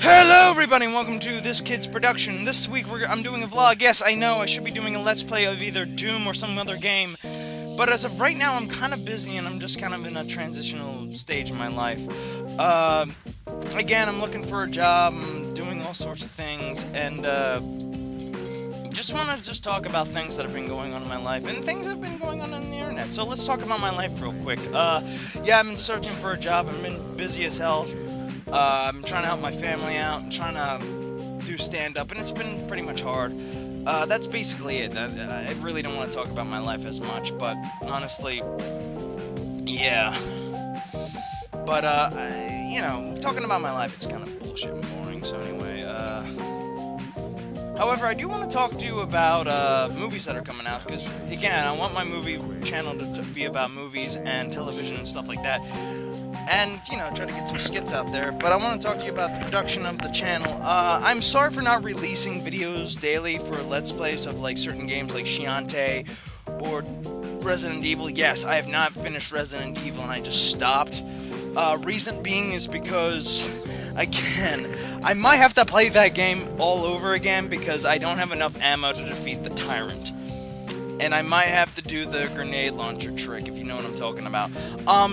Hello everybody and welcome to This Kid's Production. This week I'm doing a vlog. Yes, I know I should be doing a let's play of either Doom or some other game. But as of right now, I'm kind of busy and I'm just kind of in a transitional stage in my life. Again, I'm looking for a job, I'm doing all sorts of things, and just want to talk about things that have been going on in my life and things that have been going on the internet. So let's talk about my life real quick. Yeah, I've been searching for a job. I've been busy as hell. I'm trying to help my family out. I'm trying to do stand-up, and it's been pretty much hard. That's basically it. I really don't want to talk about my life as much, but honestly, yeah. But, talking about my life, it's kind of bullshit and boring, so anyway, however, I do want to talk to you about, movies that are coming out, because, again, I want my movie channel to be about movies and television and stuff like that. And, try to get some skits out there. But I want to talk to you about the production of the channel. I'm sorry for not releasing videos daily for Let's Plays of, certain games like Shiante or Resident Evil. Yes, I have not finished Resident Evil and I just stopped. Reason being is because, again, I might have to play that game all over again because I don't have enough ammo to defeat the Tyrant. And I might have to do the grenade launcher trick, if you know what I'm talking about.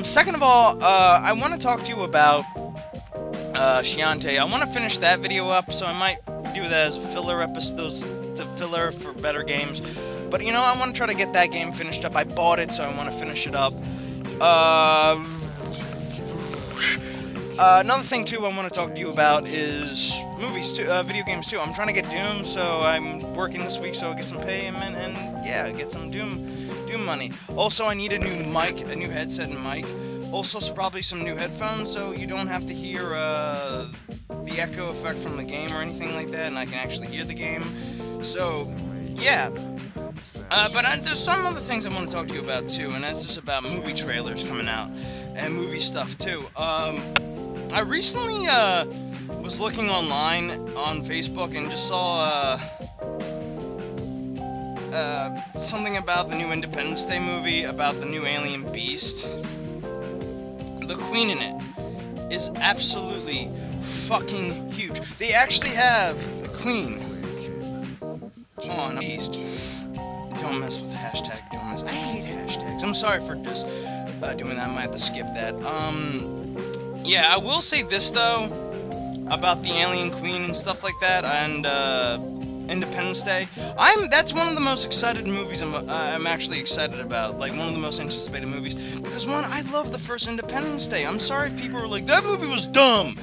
Second of all, I want to talk to you about Shiante. I want to finish that video up, so I might do that as a filler episode, the filler for better games. But, I want to try to get that game finished up. I bought it, so I want to finish it up. Another thing, too, I want to talk to you about is movies, too, video games, too. I'm trying to get Doom, so I'm working this week, so I'll get some payment, and, yeah, get some Doom money. Also, I need a new mic, a new headset and mic. Also, probably some new headphones, so you don't have to hear, the echo effect from the game or anything like that, and I can actually hear the game. So, yeah. But there's some other things I want to talk to you about, too, and that's just about movie trailers coming out, and movie stuff, too. I recently, was looking online on Facebook and just saw, something about the new Independence Day movie, about the new alien beast. The Queen in it is absolutely fucking huge. They actually have the Queen on Beast. Don't mess with the hashtag, don't mess. I hate hashtags. I'm sorry for just, doing that. I might have to skip that. Yeah, I will say this, though, about the Alien Queen and stuff like that, and, Independence Day. That's one of the most excited movies I'm actually excited about, one of the most anticipated movies, because, one, I love the first Independence Day. I'm sorry if people were like, that movie was dumb!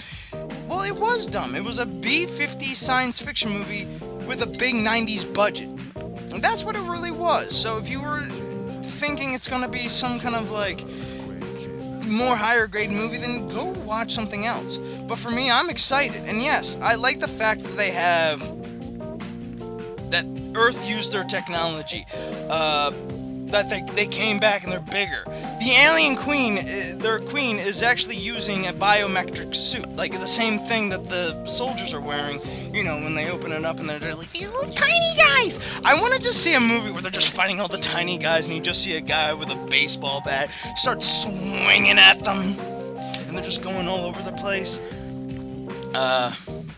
Well, it was dumb. It was a B-50 science fiction movie with a big 90s budget. And that's what it really was. So if you were thinking it's gonna be some kind of, more higher grade movie, then go watch something else. But for me, I'm excited, and yes, I like the fact that that Earth used their technology, that they came back and they're bigger. The alien queen, their queen, is actually using a biometric suit, the same thing that the soldiers are wearing, when they open it up and they're like, these little tiny guys! I want to just see a movie where they're just fighting all the tiny guys and you just see a guy with a baseball bat start swinging at them, and they're just going all over the place.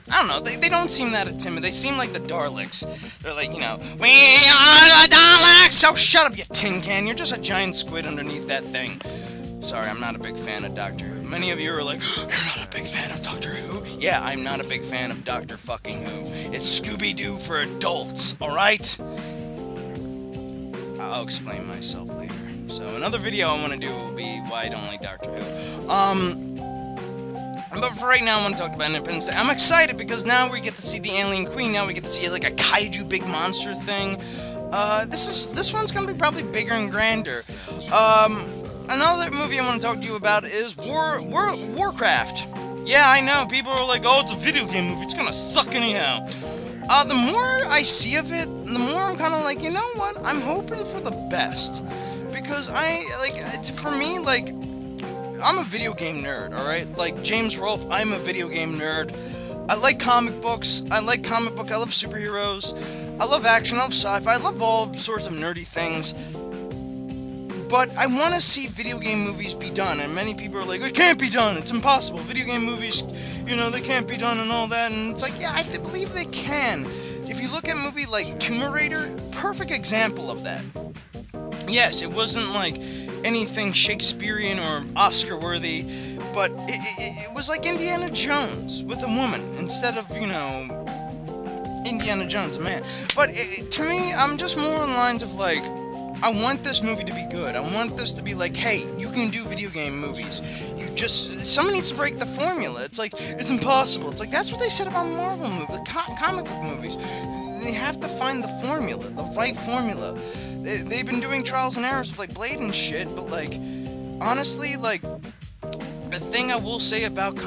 I don't know, they don't seem that timid. They seem like the Daleks. They're like, we are the Daleks! Oh, shut up, you tin can. You're just a giant squid underneath that thing. Sorry, I'm not a big fan of Doctor Who. Many of you are like, you're not a big fan of Doctor Who? Yeah, I'm not a big fan of Doctor fucking Who. It's Scooby-Doo for adults, alright? I'll explain myself later. So, another video I want to do will be why I don't like Doctor Who. But for right now, I want to talk about Independence Day. I'm excited because now we get to see the Alien Queen. Now we get to see a kaiju big monster thing. This one's gonna be probably bigger and grander. Another movie I want to talk to you about is Warcraft. Yeah, I know, people are like, oh, it's a video game movie, it's gonna suck anyhow. The more I see of it, the more I'm kind of like, you know what, I'm hoping for the best. Because for me, I'm a video game nerd, alright? Like James Rolfe, I'm a video game nerd. I like comic books, I love superheroes, I love action, I love sci-fi, I love all sorts of nerdy things. But I want to see video game movies be done, and many people are like, it can't be done, it's impossible. Video game movies, they can't be done and all that, and it's like, yeah, I believe they can. If you look at a movie like Tomb Raider, perfect example of that. Yes, it wasn't like anything Shakespearean or Oscar-worthy, but it was like Indiana Jones with a woman instead of, Indiana Jones, man. But to me, I'm just more on the lines of like, I want this movie to be good. I want this to be like, hey, you can do video game movies. Someone needs to break the formula. It's like, it's impossible. It's like, that's what they said about Marvel movies, comic book movies. They have to find the formula, the right formula. They've been doing trials and errors with, like, Blade and shit, but, like, honestly, like, the thing I will say about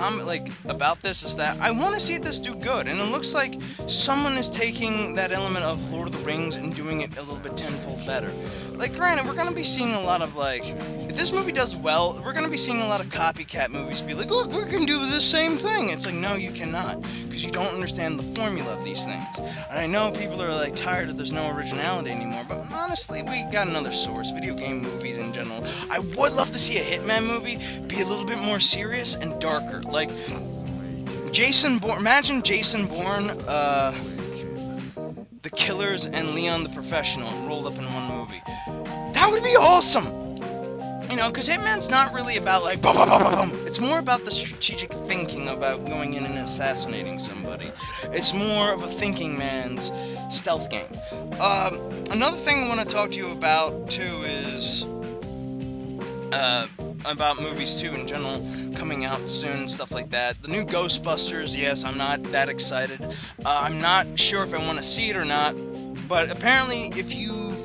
about this is that I want to see this do good, and it looks like someone is taking that element of Lord of the Rings and doing it a little bit tenfold better. Like, granted, we're gonna be seeing a lot of, like, if this movie does well, we're gonna be seeing a lot of copycat movies be like, look, we can do the same thing. It's like, no, you cannot, because you don't understand the formula of these things. And I know people are, like, tired of there's no originality anymore, but honestly, we got another source, video game movies in general. I would love to see a Hitman movie be a little bit more serious and darker. Like, Jason Bourne, imagine Jason Bourne, The Killers, and Leon the Professional rolled up in one movie. That would be awesome! Because Hitman's not really about, like, boom, boom, boom, boom, boom. It's more about the strategic thinking about going in and assassinating somebody. It's more of a thinking man's stealth game. Another thing I want to talk to you about, too, is about movies, too, in general, coming out soon, stuff like that. The new Ghostbusters, yes, I'm not that excited. I'm not sure if I want to see it or not, but apparently, if you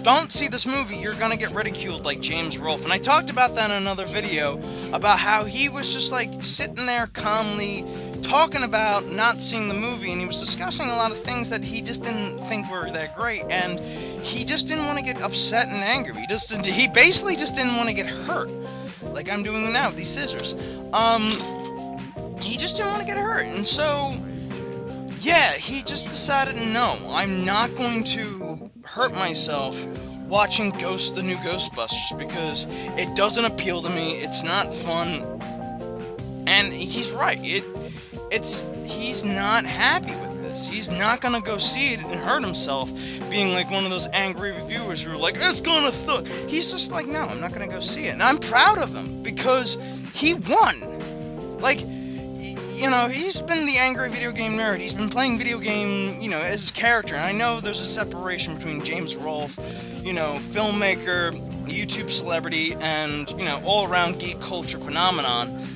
don't see this movie, you're gonna get ridiculed like James Rolfe. And I talked about that in another video, about how he was just, like, sitting there calmly, talking about not seeing the movie, and he was discussing a lot of things that he just didn't think were that great, and he just didn't want to get upset and angry. He basically just didn't want to get hurt, like I'm doing now with these scissors. He just didn't want to get hurt, and so, yeah, he just decided, no, I'm not going to hurt myself watching the new Ghostbusters, because it doesn't appeal to me, it's not fun, and he's right, he's not happy with this. He's not gonna go see it and hurt himself, being like one of those angry reviewers who are like, it's gonna suck. He's just like, no, I'm not gonna go see it. And I'm proud of him, because he won. Like, he's been the angry video game nerd. He's been playing video game, as his character. And I know there's a separation between James Rolfe, filmmaker, YouTube celebrity, and, all-around geek culture phenomenon,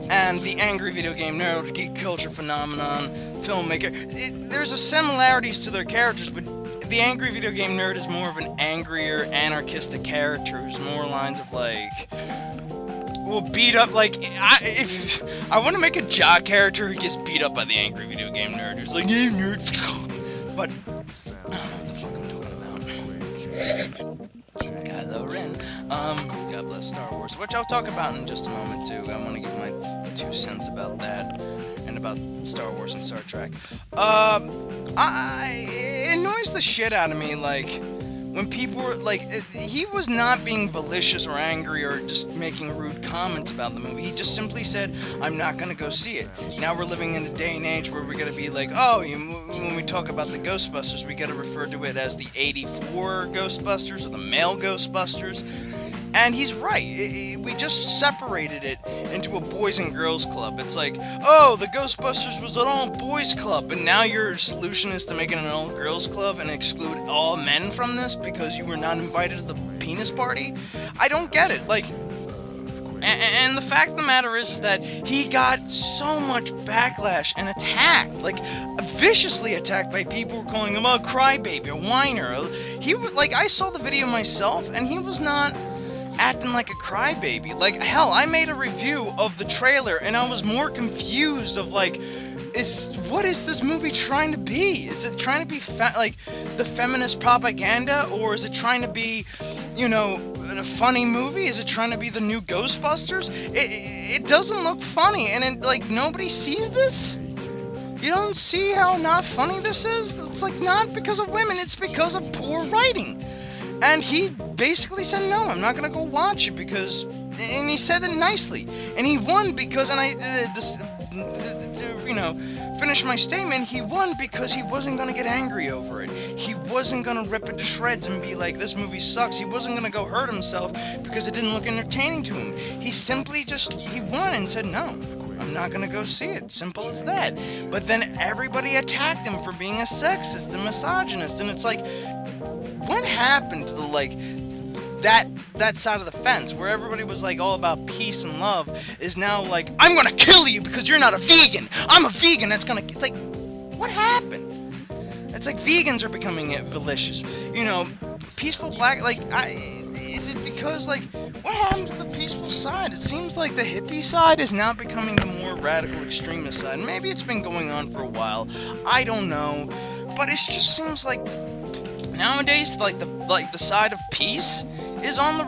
and the angry video game nerd, geek culture phenomenon, filmmaker. There's a similarities to their characters, but the angry video game nerd is more of an angrier, anarchistic character who's more lines of, like, will beat up, like, if I want to make a jock character who gets beat up by the angry video game nerd who's like, yeah, nerds, but I don't know what the fuck I'm talking about. Kylo Ren. God bless Star Wars, which I'll talk about in just a moment too. I want to give my 2 cents about that and about Star Wars and Star Trek. It annoys the shit out of me, like, when people were, like, he was not being malicious or angry or just making rude comments about the movie. He just simply said, I'm not gonna go see it. Now we're living in a day and age where we're gonna be like, oh, when we talk about the Ghostbusters, we gotta refer to it as the 84 Ghostbusters or the male Ghostbusters. And he's right. We just separated it into a boys and girls club. It's like, oh, the Ghostbusters was an all-boys club, but now your solution is to make it an all-girls club and exclude all men from this because you were not invited to the penis party? I don't get it. Like, and the fact of the matter is that he got so much backlash and attacked, like, viciously attacked by people who were calling him a crybaby, a whiner. He was, like, I saw the video myself, and he was not acting like a crybaby. Like, hell, I made a review of the trailer, and I was more confused of, like, what is this movie trying to be? Is it trying to be, like, the feminist propaganda, or is it trying to be, a funny movie? Is it trying to be the new Ghostbusters? It doesn't look funny, and nobody sees this? You don't see how not funny this is? It's, like, not because of women, it's because of poor writing. And he basically said, no, I'm not going to go watch it because... And he said it nicely. And he won because... And finish my statement, he won because he wasn't going to get angry over it. He wasn't going to rip it to shreds and be like, this movie sucks. He wasn't going to go hurt himself because it didn't look entertaining to him. He simply he won and said, no, I'm not going to go see it. Simple as that. But then everybody attacked him for being a sexist and misogynist. And it's like, what happened to that side of the fence where everybody was like all about peace and love is now like, I'm gonna kill you because you're not a vegan. I'm a vegan. It's like, what happened? It's like vegans are becoming malicious. Peaceful black, is it because, what happened to the peaceful side? It seems like the hippie side is now becoming the more radical extremist side. Maybe it's been going on for a while. I don't know. But it just seems like nowadays, the side of peace is on the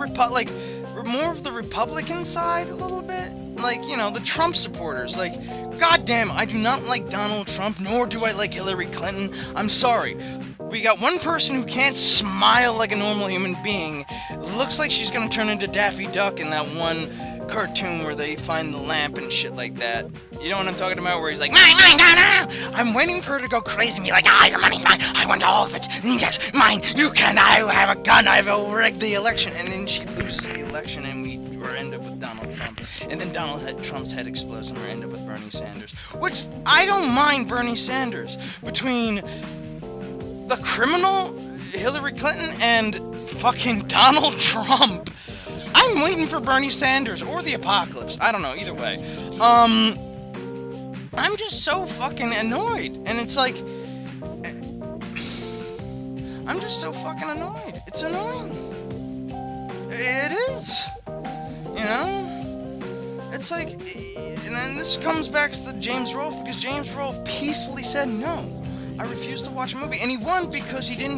more of the Republican side a little bit. The Trump supporters. Goddamn, I do not like Donald Trump, nor do I like Hillary Clinton. I'm sorry. We got one person who can't smile like a normal human being. Looks like she's gonna turn into Daffy Duck in that one cartoon where they find the lamp and shit like that. You know what I'm talking about? Where he's like, mine, no. I'm waiting for her to go crazy and be like, your money's mine. I want all of it. Yes, mine. You can. I have a gun. I will rig the election. And then she loses the election and we end up with Donald Trump. And then Trump's head explodes and we end up with Bernie Sanders. Which, I don't mind Bernie Sanders. Between the criminal Hillary Clinton and fucking Donald Trump, I'm waiting for Bernie Sanders or the apocalypse. I don't know, either way. I'm just so fucking annoyed. And it's like, I'm just so fucking annoyed. It's annoying. It is. It's like, and then this comes back to James Rolfe, because James Rolfe peacefully said no. I refused to watch a movie, and he won because he didn't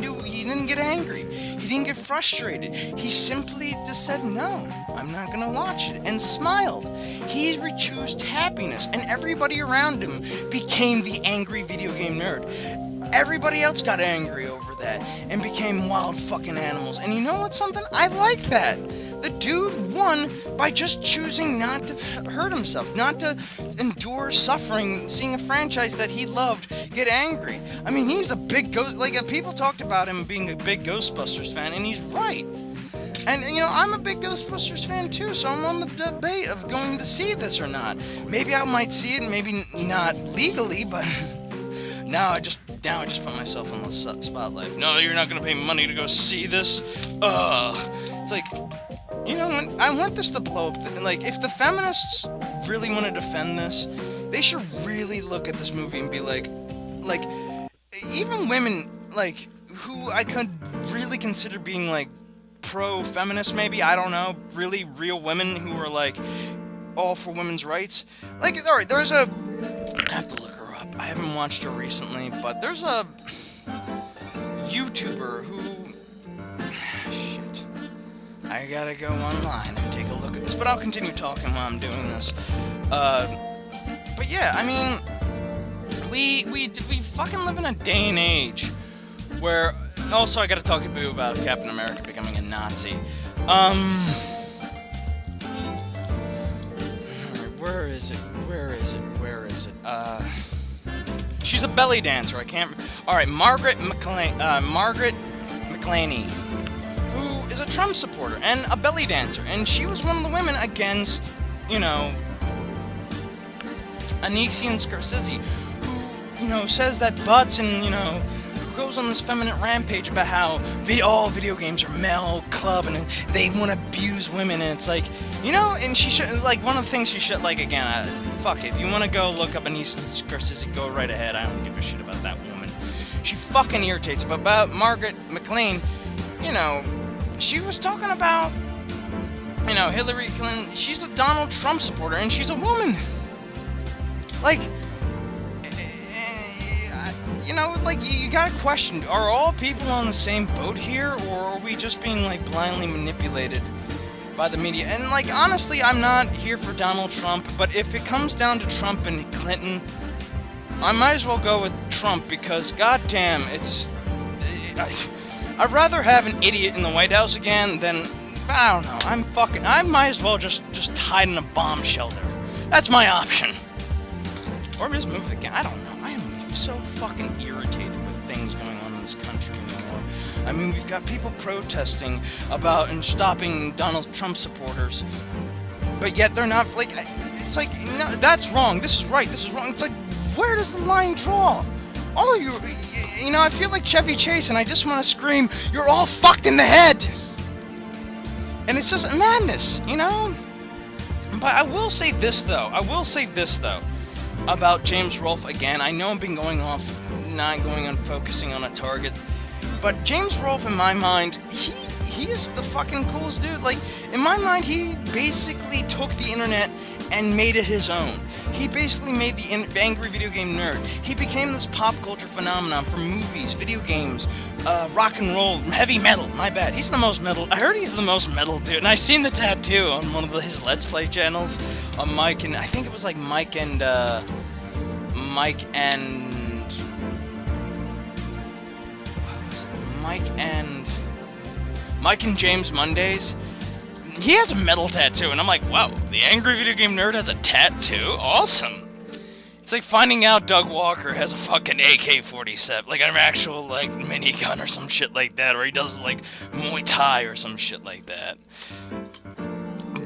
get angry. He didn't get frustrated. He simply just said, no, I'm not gonna watch it, and smiled. He chose happiness, and everybody around him became the angry video game nerd. Everybody else got angry over that, and became wild fucking animals. And you know what's something? I like that. The dude won by just choosing not to hurt himself, not to endure suffering, seeing a franchise that he loved get angry. I mean, he's a big people talked about him being a big Ghostbusters fan, and he's right. And, I'm a big Ghostbusters fan too, so I'm on the debate of going to see this or not. Maybe I might see it, maybe not legally, but now I just put myself on the spotlight. No, you're not gonna pay money to go see this? Ugh. It's like, I want this to blow up. If the feminists really want to defend this, they should really look at this movie and be like, even women, who I could really consider being, pro-feminist, maybe, I don't know, really real women who are, all for women's rights. Alright, there's I have to look her up. I haven't watched her recently, but there's a YouTuber who... Shit. I gotta go online and take a look at this, but I'll continue talking while I'm doing this. But yeah, I mean, we fucking live in a day and age where... Also, I gotta talk to you about Captain America becoming a Nazi. Where is it? She's a belly dancer, I can't... Alright, Margaret McLain, who is a Trump supporter and a belly dancer, and she was one of the women against, Anixian Scorsese, who, says that butts and, who goes on this feminine rampage about how all video games are male club and they want to abuse women, and it's like, and she should, one of the things she should, again, fuck it, if you want to go look up Anixian Scorsese, go right ahead, I don't give a shit about that woman. She fucking irritates, but about Margaret McLain, she was talking about, Hillary Clinton. She's a Donald Trump supporter, and she's a woman. You gotta question, are all people on the same boat here, or are we just being, blindly manipulated by the media? And, honestly, I'm not here for Donald Trump, but if it comes down to Trump and Clinton, I might as well go with Trump, because, goddamn, I'd rather have an idiot in the White House again than, I don't know, I might as well just hide in a bomb shelter. That's my option. Or just move the game. I don't know. I am so fucking irritated with things going on in this country anymore. I mean, we've got people protesting about and stopping Donald Trump supporters, but yet they're not, like, it's like, no, that's wrong, this is right, this is wrong. It's like, where does the line draw? All of you know, I feel like Chevy Chase, and I just want to scream, you're all fucked in the head! And it's just madness, you know? But I will say this, though, about James Rolfe again. I know I've been going off, not going on focusing on a target, but James Rolfe, in my mind, he is the fucking coolest dude. Like, in my mind, he basically took the internet and made it his own. He basically made the angry video game nerd. He became this pop culture phenomenon for movies, video games, rock and roll, heavy metal. My bad. He's the most metal. I heard he's the most metal dude. And I seen the tattoo on one of his Let's Play channels on Mike, and I think it was like Mike and James Mondays. He has a metal tattoo, and I'm like, wow, the angry video game nerd has a tattoo? Awesome. It's like finding out Doug Walker has a fucking AK-47, like an actual, like, minigun or some shit like that, or he does, like, Muay Thai or some shit like that.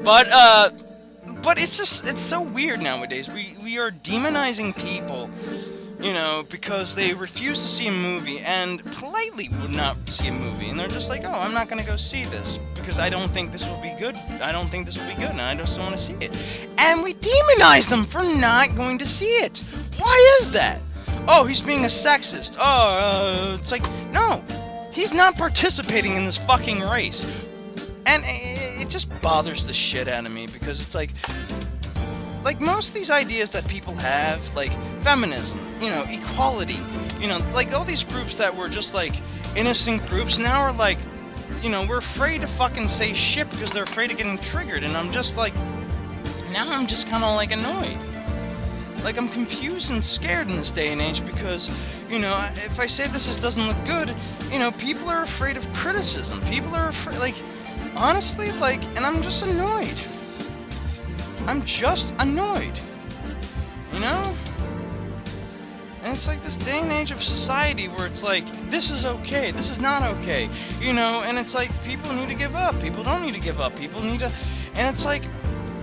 But it's just, it's so weird nowadays. We are demonizing people, you know, because they refuse to see a movie and politely would not see a movie. And they're just like, oh, I'm not going to go see this because I don't think this will be good. I don't think this will be good and I just don't want to see it. And we demonize them for not going to see it. Why is that? Oh, he's being a sexist. Oh, it's like, no. He's not participating in this fucking race. And it just bothers the shit out of me because it's like most of these ideas that people have, like feminism, you know, equality, you know, like all these groups that were just like innocent groups now are like, you know, we're afraid to fucking say shit because they're afraid of getting triggered. And I'm just like, now I'm just kind of like annoyed. Like, I'm confused and scared in this day and age because, you know, if I say this doesn't look good, you know, people are afraid of criticism. People are afraid, like, honestly, like, and I'm just annoyed. I'm just annoyed. You know? And it's like this day and age of society where it's like, this is okay, this is not okay. You know, and it's like, people need to give up. People don't need to give up. People need to... And it's like,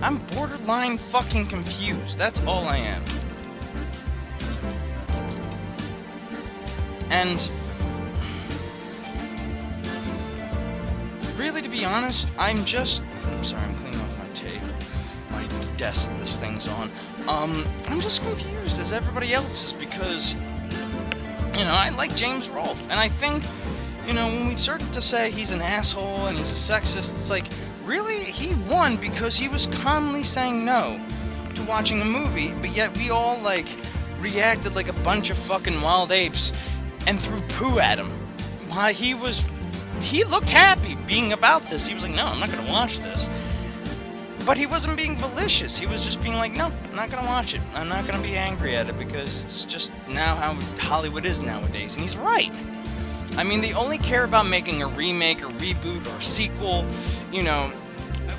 I'm borderline fucking confused. That's all I am. And... really, to be honest, I'm sorry, I'm cleaning off my table. My desk that this thing's on. I'm just confused as everybody else is because, you know, I like James Rolfe. And I think, you know, when we start to say he's an asshole and he's a sexist, it's like, really? He won because he was calmly saying no to watching a movie, but yet we all, like, reacted like a bunch of fucking wild apes and threw poo at him. Why, he looked happy being about this. He was like, no, I'm not going to watch this. But he wasn't being malicious. He was just being like, no, I'm not going to watch it. I'm not going to be angry at it because it's just now how Hollywood is nowadays. And he's right. I mean, they only care about making a remake or reboot or sequel, you know,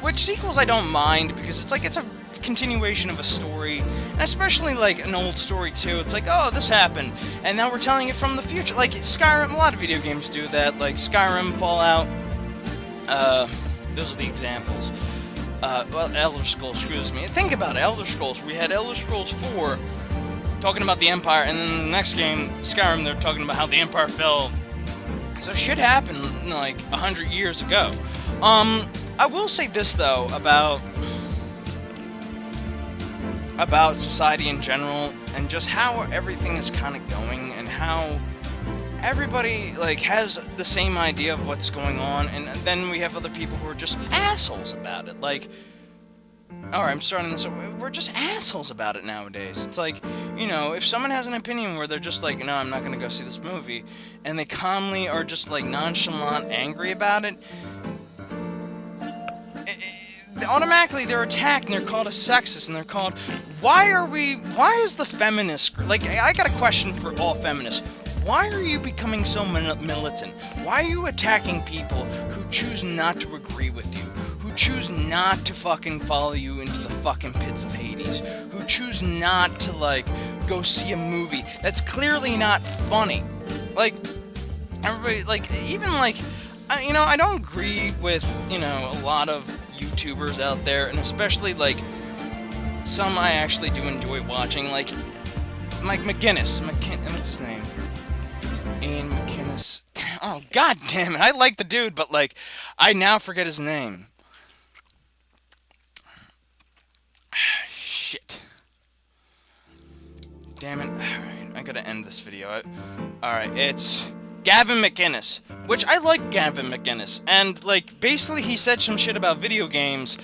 which sequels I don't mind because it's like it's a continuation of a story, and especially like an old story too. It's like, oh, this happened, and now we're telling it from the future. Like Skyrim, a lot of video games do that, like Skyrim, Fallout, those are the examples. Well, Elder Scrolls, excuse me. Think about it, Elder Scrolls. We had Elder Scrolls 4 talking about the Empire, and then the next game, Skyrim, they're talking about how the Empire fell. So shit happened like 100 years ago. I will say this though about society in general and just how everything is kind of going and how everybody like has the same idea of what's going on, and then we have other people who are just assholes about it. Like, alright, I'm starting this. We're just assholes about it nowadays. It's like, you know, if someone has an opinion where they're just like, no, I'm not gonna go see this movie, and they calmly are just like nonchalant angry about it, automatically they're attacked and they're called a sexist and they're called, why is the feminist, like, I got a question for all feminists. Why are you becoming so militant? Why are you attacking people who choose not to agree with you? Who choose not to fucking follow you into the fucking pits of Hades? Who choose not to, like, go see a movie that's clearly not funny? Like, everybody, like, even, like, you know, I don't agree with, you know, a lot of YouTubers out there, and especially, like, some I actually do enjoy watching, like Mike McGinnis. What's his name? Ian McGinnis. Oh, god damn it. I like the dude, but, like, I now forget his name. Shit. Damn it. Alright, I gotta end this video. Alright, it's Gavin McInnes, which I like Gavin McInnes, and, like, basically he said some shit about video games,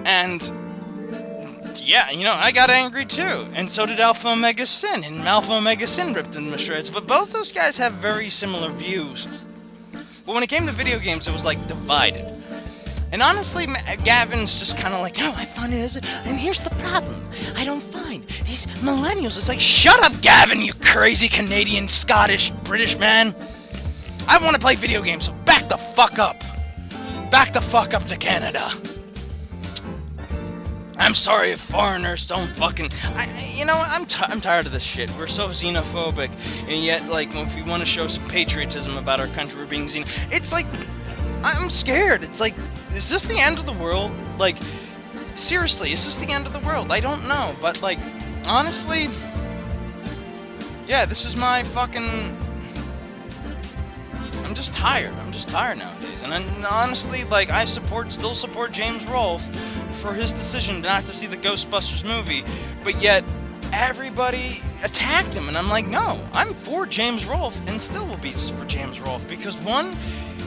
and yeah, you know, I got angry too, and so did Alpha Omega Sin, and Alpha Omega Sin ripped him to shreds, but both those guys have very similar views. But when it came to video games, it was, like, divided. And honestly, Gavin's just kind of like, oh, I find it, and here's the problem. I don't find these millennials. It's like, shut up, Gavin, you crazy Canadian, Scottish, British man. I want to play video games, so back the fuck up. Back the fuck up to Canada. I'm sorry if foreigners don't fucking... you know, I'm tired of this shit. We're so xenophobic, and yet, like, if we want to show some patriotism about our country, we're being It's like, I'm scared. It's like, is this the end of the world? Like, seriously, is this the end of the world? I don't know, but, like, honestly, yeah, this is my fucking... I'm just tired. I'm just tired nowadays. And honestly, like, I still support James Rolfe for his decision not to see the Ghostbusters movie, but yet everybody attacked him, and I'm like, no, I'm for James Rolfe, and still will be for James Rolfe, because one,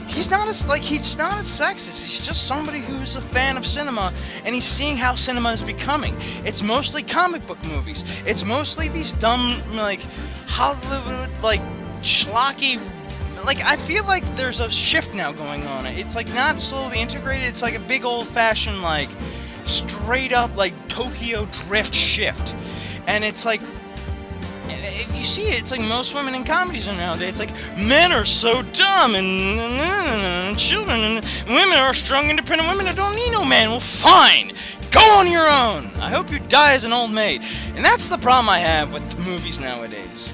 he's not as sexist. He's just somebody who's a fan of cinema, and he's seeing how cinema is becoming. It's mostly comic book movies. It's mostly these dumb, like, Hollywood, like, schlocky. Like, I feel like there's a shift now going on. It's, like, not slowly integrated. It's like a big old-fashioned, like, straight-up, like, Tokyo Drift shift. And it's like, if you see it, it's like most women in comedies are nowadays. It's like, men are so dumb, and children, and women are strong, independent women that don't need no man. Well, fine. Go on your own. I hope you die as an old maid. And that's the problem I have with movies nowadays.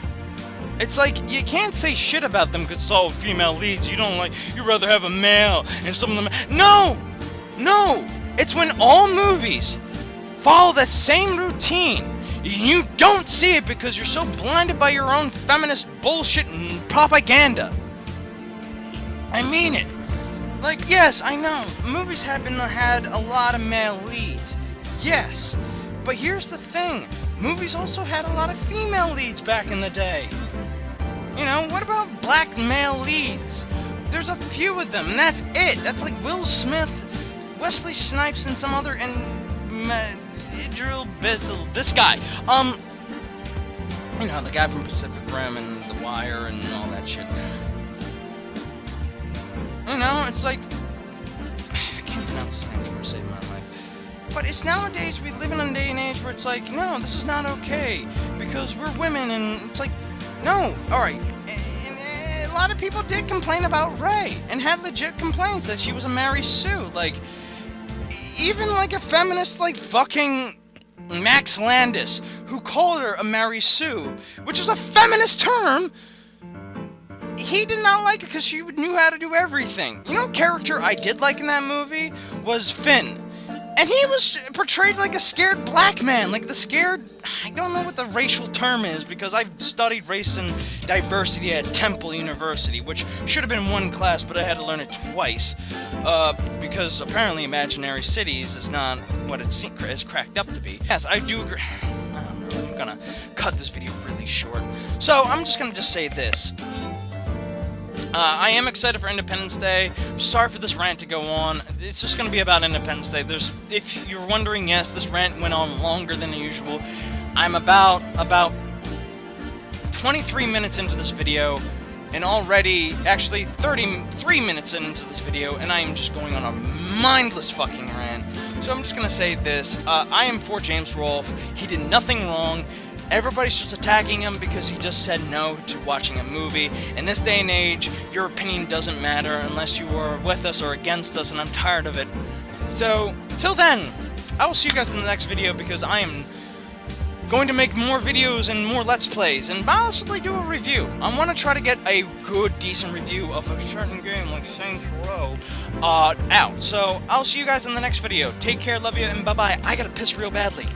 It's like, you can't say shit about them because it's all female leads. You don't like, you'd rather have a male and some of them. No! No! It's when all movies follow that same routine. You don't see it because you're so blinded by your own feminist bullshit and propaganda. I mean it. Like, yes, I know, movies have had a lot of male leads. Yes. But here's the thing. Movies also had a lot of female leads back in the day. You know, what about black male leads? There's a few of them, and that's it. That's like Will Smith, Wesley Snipes, and some other, and Idril Bizzle. This guy. You know, the guy from Pacific Rim and The Wire and all that shit. You know, it's like, I can't pronounce his name before I save my life. But it's nowadays, we live in a day and age where it's like, no, this is not okay, because we're women, and it's like, no, alright, and a lot of people did complain about Rey, and had legit complaints that she was a Mary Sue, like, even like a feminist like fucking Max Landis, who called her a Mary Sue, which is a feminist term, he did not like it because she knew how to do everything. You know, character I did like in that movie was Finn. And he was portrayed like a scared black man, like the scared, I don't know what the racial term is, because I've studied race and diversity at Temple University, which should have been one class, but I had to learn it twice, because apparently Imaginary Cities is not what it's cracked up to be. Yes, I do agree. I don't know, I'm gonna cut this video really short. So, I'm just gonna say this. I am excited for Independence Day. I'm sorry for this rant to go on. It's just going to be about Independence Day. If you're wondering, yes, this rant went on longer than usual. I'm about 23 minutes into this video, and already, actually 33 minutes into this video, and I am just going on a mindless fucking rant. So I'm just going to say this. I am for James Rolfe. He did nothing wrong. Everybody's just attacking him because he just said no to watching a movie. In this day and age, your opinion doesn't matter unless you are with us or against us, and I'm tired of it. So, till then, I will see you guys in the next video, because I am going to make more videos and more Let's Plays, and possibly do a review. I want to try to get a good, decent review of a certain game like Saints Row out. So, I'll see you guys in the next video. Take care, love you, and bye-bye. I gotta piss real badly.